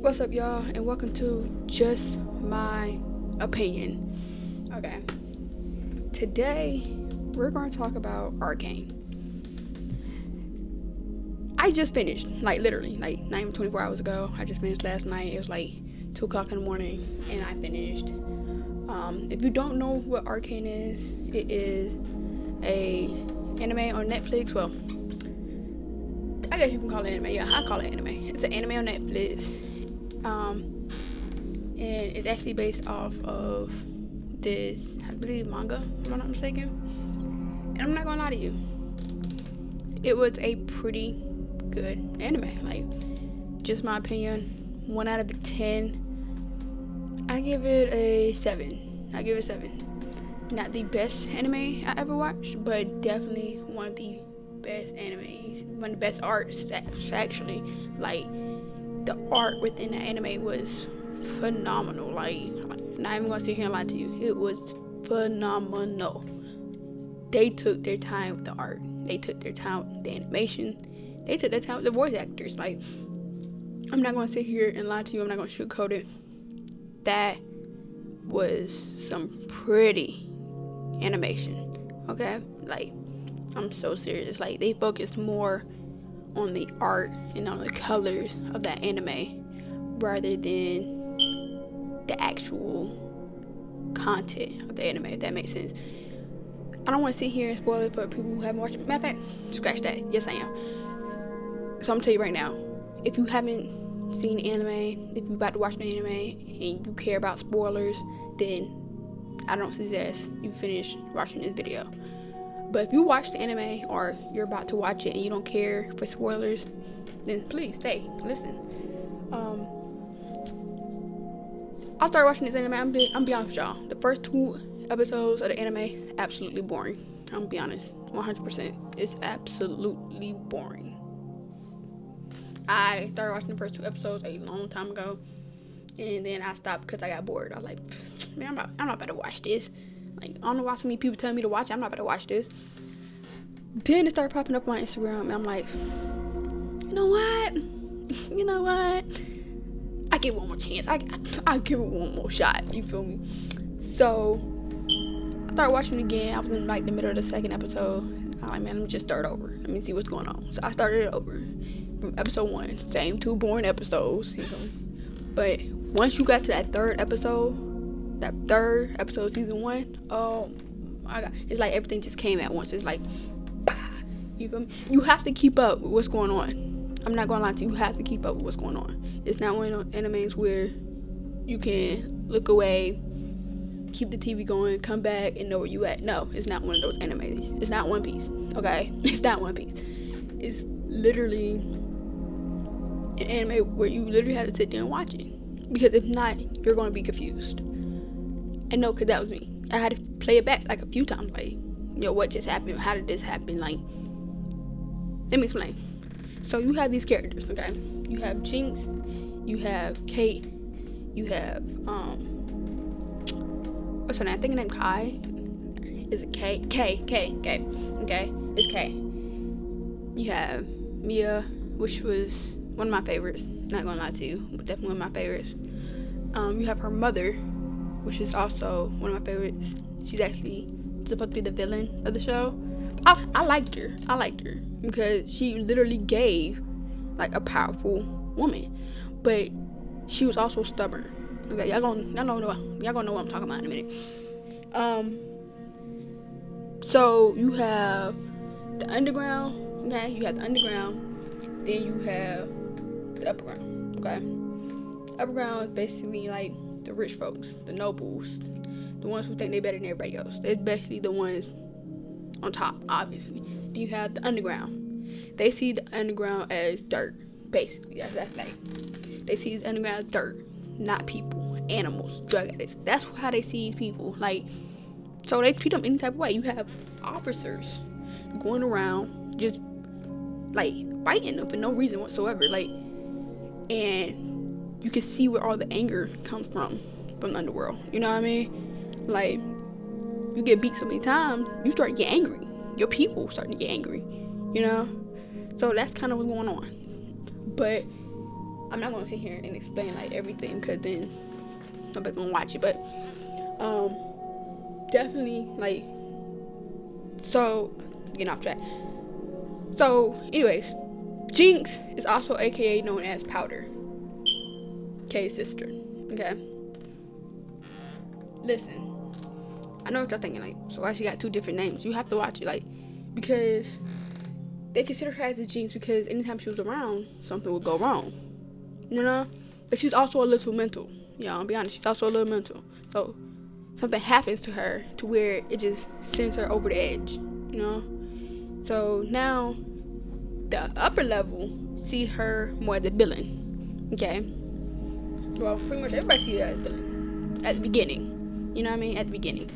What's up, y'all, and welcome to Just My Opinion. Okay, today we're going to talk about Arcane. I just finished, literally, not even 24 hours ago. I just finished last night. It was 2 o'clock in the morning, and I finished. If you don't know what Arcane is, it is a anime on Netflix. Well, I guess you can call it anime. Yeah, I call it anime. It's an anime on Netflix. And it's actually based off of this, I believe, manga, if I'm not mistaken. And I'm not gonna lie to you, it was a pretty good anime. Just my opinion, 1 out of 10. I give it a 7. Not the best anime I ever watched, but definitely one of the best animes, one of the best arts. That's actually the art within the anime was phenomenal. Not even gonna sit here and lie to you, it was phenomenal. They took their time with the art, they took their time with the animation, they took their time with the voice actors. I'm not gonna sit here and lie to you, I'm not gonna sugarcoat it. That was some pretty animation, okay? I'm so serious. They focused more on the art and on the colors of that anime rather than the actual content of the anime, if that makes sense. I don't want to sit here and spoil it for people who haven't watched it. Matter of fact, scratch that. Yes, I am. So I'm gonna tell you right now, if you haven't seen anime, if you're about to watch the anime and you care about spoilers, then I don't suggest you finish watching this video. But if you watch the anime or you're about to watch it and you don't care for spoilers, then please stay, listen. I'll start watching this anime. I'm be honest with y'all. The first 2 episodes of the anime, absolutely boring. I'm gonna be honest, 100%. It's absolutely boring. I started watching the first 2 episodes a long time ago, and then I stopped because I got bored. I was like, man, I'm not about to watch this. I don't know why so many people telling me to watch it. I'm not about to watch this. Then it started popping up on Instagram, and I'm like, you know what? I give it one more chance. I give it one more shot. You feel me? So I started watching it again. I was in the middle of the 2nd episode. I'm like, man, let me just start over. Let me see what's going on. So I started it over from episode 1. Same 2 boring episodes. You know? But once you got to that 3rd episode, season 1, oh my god, it's like everything just came at once. It's like, bah, you feel me? You have to keep up with what's going on. I'm not gonna lie to you, you have to keep up with what's going on. It's not one of those animes where you can look away, keep the TV going, come back, and know where you at. No, it's not one of those animes. It's not One Piece, okay? It's not One Piece. It's literally an anime where you literally have to sit there and watch it. Because if not, you're gonna be confused. I know, because that was me. I had to play it back a few times. What just happened? How did this happen? Let me explain. So you have these characters, okay? You have Jinx, you have Kate, you have, what's her name? I think her name Kai. Is it K? K, okay? It's K. You have Mia, which was one of my favorites. Not gonna lie to you, but definitely one of my favorites. You have her mother, which is also one of my favorites. She's actually supposed to be the villain of the show. I liked her because she literally gave a powerful woman, but she was also stubborn. Okay, y'all gonna know what I'm talking about in a minute. So you have the underground. Okay, you have the underground. Then you have the upper ground. Okay, upper ground is basically the rich folks, the nobles, the ones who think they're better than everybody else. They're basically the ones on top, obviously. Then you have the underground. They see the underground as dirt, basically. That's they see the underground as dirt, not people, animals, drug addicts. That's how they see people. So they treat them any type of way. You have officers going around just fighting them for no reason whatsoever. And you can see where all the anger comes from the underworld. You know what I mean? You get beat so many times, you start to get angry. Your people starting to get angry, So that's kind of what's going on. But I'm not gonna sit here and explain like everything, because then nobody's gonna watch it. But definitely, like, so getting off track. So anyways, Jinx is also aka known as Powder, Kay's sister. Okay, listen, I know what y'all thinking, like, so why she got two different names? You have to watch it, like, because they consider her as a Jinx because anytime she was around, something would go wrong, you know? But she's also a little mental, I'll be honest, she's also a little mental. So something happens to her to where it just sends her over the edge, So now the upper level see her more as a villain, okay? Well, pretty much everybody sees her as a villain at the beginning, you know what I mean? At the beginning.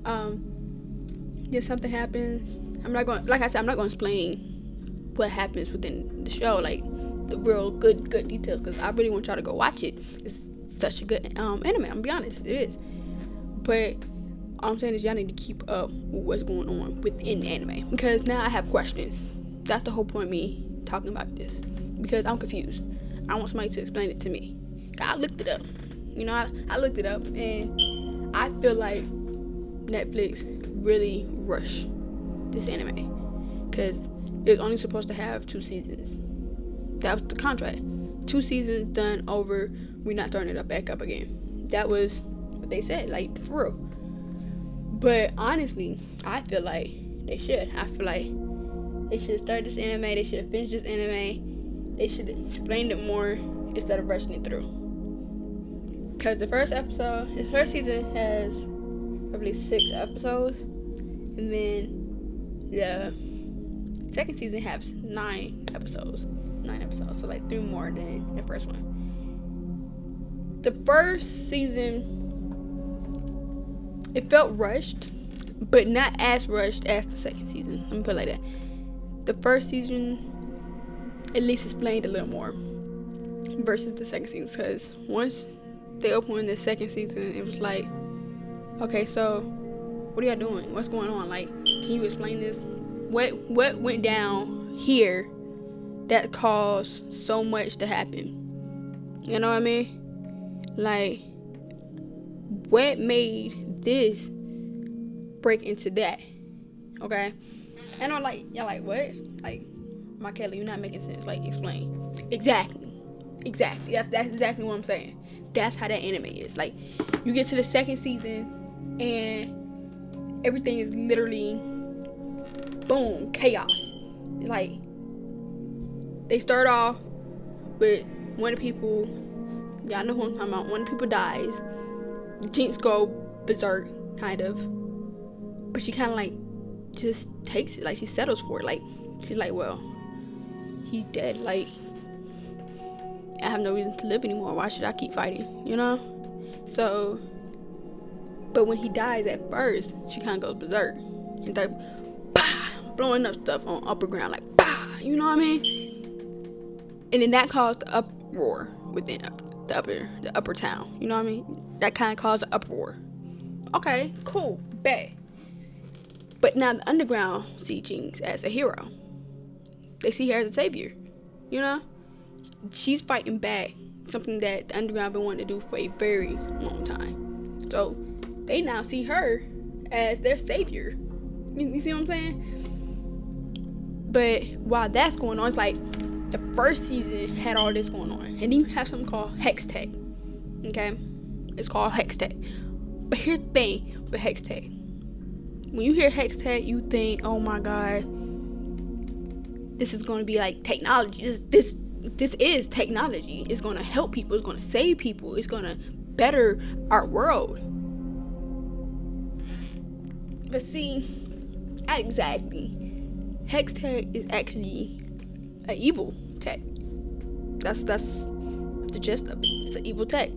Then something happens. I'm not going to explain what happens within the show, like the real good details, because I really want y'all to go watch it. It's such a good anime. I'm gonna be honest, it is. But all I'm saying is y'all need to keep up with what's going on within the anime, because now I have questions. That's the whole point of me talking about this, because I'm confused. I want somebody to explain it to me. I looked it up. I looked it up, and I feel like Netflix really rushed this anime, because it's only supposed to have 2 seasons. That was the contract. 2 seasons done over. We're not throwing it back up again. That was what they said, like, for real. But honestly, I feel like they should. I feel like they should have started this anime. They should have finished this anime. They should have explained it more instead of rushing it through. Because the first season has, I believe, 6 episodes. And then the second season has 9 episodes. So like 3 more than the first one. The first season, it felt rushed, but not as rushed as the second season. Let me put it like that. The first season at least explained a little more versus the second season, because once they opened the second season, it was like, okay, so what are y'all doing? What's going on? Like, can you explain this? What went down here that caused so much to happen? You know what I mean? Like, what made this break into that? Okay? And I'm like, y'all like, what? Like, Michaela, you're not making sense. Like, explain. Exactly. That's exactly what I'm saying. That's how that anime is. Like, you get to the second season and everything is literally boom, chaos. It's like they start off with one of the people, y'all know who I'm talking about, one of the people dies. Jinx go berserk, kind of. But she kind of like just takes it, like she settles for it. Like, she's like, well, he's dead. Like, I have no reason to live anymore. Why should I keep fighting? So, but when he dies at first, she kind of goes berserk and start blowing up stuff on upper ground, like you know what I mean? And then that caused the uproar within the upper town. You know what I mean? That kind of caused the uproar. Okay, cool, bet. But now the underground see Jinx as a hero. They see her as a savior. She's fighting back, something that the underground been wanting to do for a very long time. So they now see her as their savior. You see what I'm saying? But while that's going on, it's like the first season had all this going on, and then you have something called Hex Tech. Okay, it's called Hex Tech. But here's the thing with Hex Tech. When you hear Hex Tech, you think, oh my god, this is going to be like technology. This is technology. It's going to help people. It's going to save people. It's going to better our world. But see, not exactly. Hex Tech is actually an evil tech. That's the gist of it. It's an evil tech.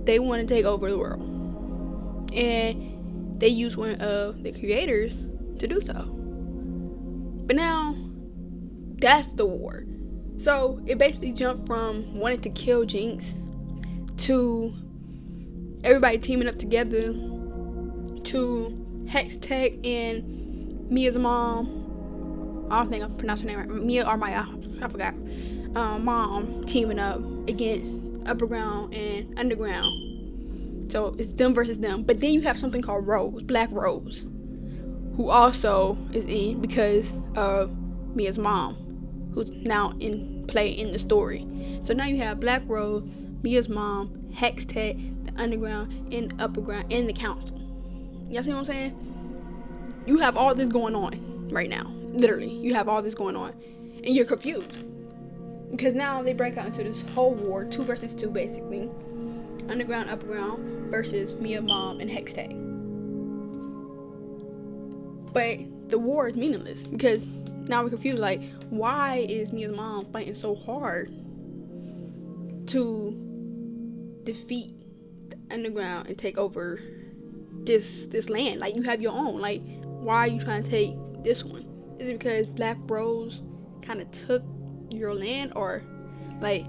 They want to take over the world. And they use one of the creators to do so. But now, that's the war. So it basically jumped from wanting to kill Jinx to everybody teaming up together to Hex Tech and Mia's mom. I don't think I'm pronouncing her name right. Mia or Maya. I forgot. mom teaming up against upper ground and underground. So it's them versus them. But then you have something called Rose, Black Rose, who also is in because of Mia's mom, who's now in play in the story. So now you have Black Rose, Mia's mom, Hextech, the underground, and the upper ground, and the council. Y'all see what I'm saying? You have all this going on right now. Literally, you have all this going on, and you're confused because now they break out into this whole war, 2 versus 2 basically. Underground, upper ground versus Mia, mom, and Hextech. But the war is meaningless because now we're confused. Like, why is Mia's mom fighting so hard to defeat the underground and take over this land? Like, you have your own. Like, why are you trying to take this one? Is it because Black Rose kind of took your land, or like,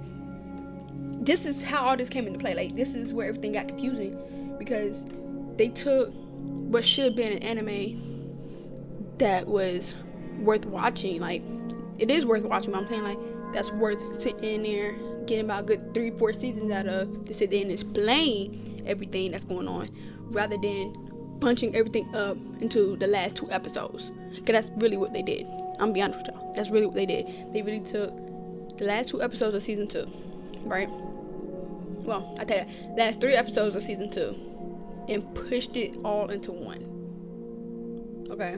this is how all this came into play. Like, this is where everything got confusing because they took what should have been an anime that was worth watching. Like, it is worth watching, but I'm saying, like, that's worth sitting in there getting about a good 3-4 seasons out of, to sit there and explain everything that's going on rather than punching everything up into the last 2 episodes, because that's really what they did. I'm gonna be honest with y'all, that's really what they did. They really took the last 2 episodes of season 2, right? Well, I tell you, last 3 episodes of season 2 and pushed it all into one. Okay,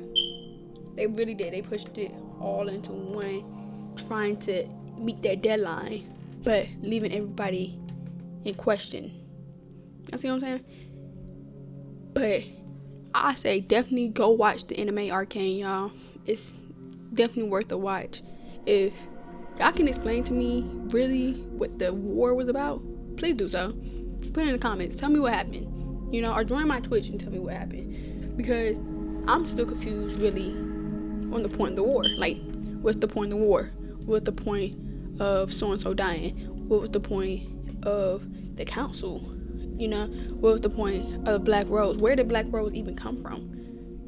they really did. They pushed it all into one, trying to meet their deadline, but leaving everybody in question. You see what I'm saying? But I say definitely go watch the anime Arcane, y'all. It's definitely worth a watch. If y'all can explain to me really what the war was about, please do so. Put it in the comments. Tell me what happened. You know, or join my Twitch and tell me what happened. Because I'm still confused really on the point of the war. Like, what's the point of the war? What's the point of so-and-so dying? What was the point of the council? You know, what was the point of Black Rose? Where did Black Rose even come from?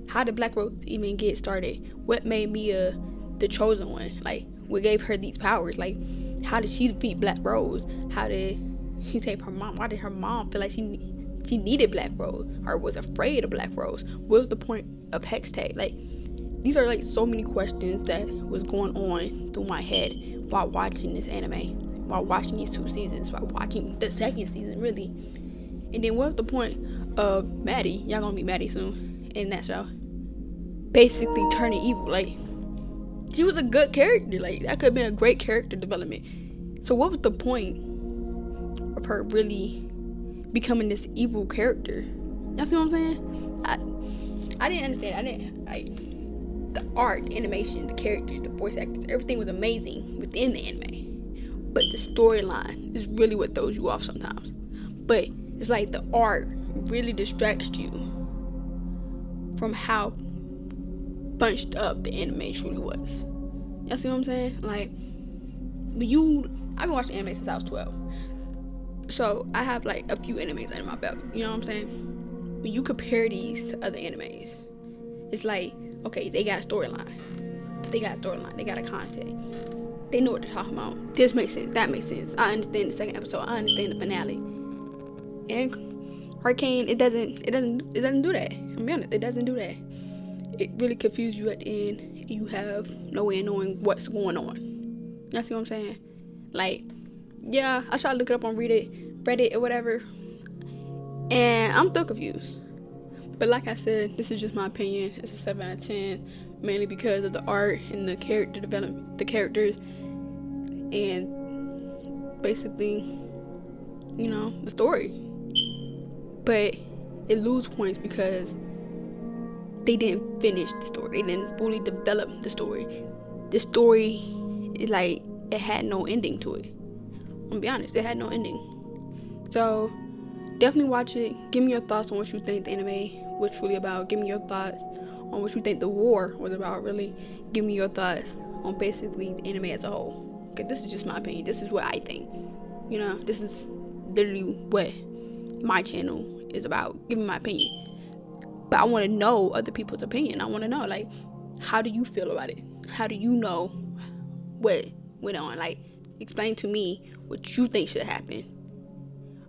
How did Black Rose even get started? What made Mia the chosen one? Like, what gave her these powers? Like, how did she defeat Black Rose? How did she save her mom? Why did her mom feel like she needed Black Rose or was afraid of Black Rose? What was the point of Hextech? Like, these are like so many questions that was going on through my head while watching this anime, while watching these 2 seasons, while watching the 2nd season really. And then what's the point of Maddie? Y'all gonna meet Maddie soon in that show. Basically turning evil. Like, she was a good character. Like, that could have been a great character development. So what was the point of her really becoming this evil character? Y'all see what I'm saying? I didn't understand. The art, the animation, the characters, the voice actors, everything was amazing within the anime. But the storyline is really what throws you off sometimes. But it's like the art really distracts you from how bunched up the anime truly was. Y'all see what I'm saying? Like, I've been watching anime since I was 12. So I have like a few animes under my belt. You know what I'm saying? When you compare these to other animes, it's like, okay, they got a storyline. They got a concept. They know what they're talking about. This makes sense. That makes sense. I understand the 2nd episode. I understand the finale. And Arcane, it doesn't do that. I'm gonna be honest, it doesn't do that. It really confuses you at the end, and you have no way of knowing what's going on. You see what I'm saying? Like, yeah, I tried to look it up on Reddit or whatever, and I'm still confused. But like I said, this is just my opinion. It's a 7 out of 10, mainly because of the art and the character development, the characters, and basically, you know, the story. But it loses points because they didn't finish the story. They didn't fully develop the story. The story, it had no ending to it. I'm gonna be honest, it had no ending. So definitely watch it. Give me your thoughts on what you think the anime was truly about. Give me your thoughts on what you think the war was about, really. Give me your thoughts on basically the anime as a whole. Because this is just my opinion. This is what I think. You know, this is literally what my channel is about, giving my opinion. But I want to know other people's opinion. I want to know, like, how do you feel about it? How do you know what went on? Like, explain to me what you think should happen.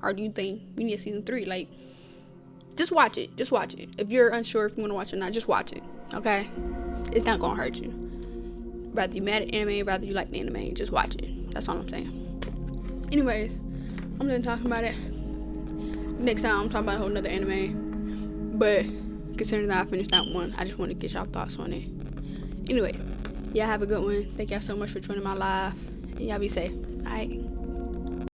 Or do you think we need a season 3? Like, just watch it. Just watch it. If you're unsure if you want to watch it or not, just watch it. Okay? It's not gonna hurt you. Whether you mad at anime, whether you like the anime, just watch it. That's all I'm saying. Anyways, I'm gonna talk about it next time. I'm talking about a whole nother anime. But considering that I finished that one, I just want to get y'all thoughts on it. Anyway, y'all have a good one. Thank y'all so much for joining my live. And y'all be safe. Alright.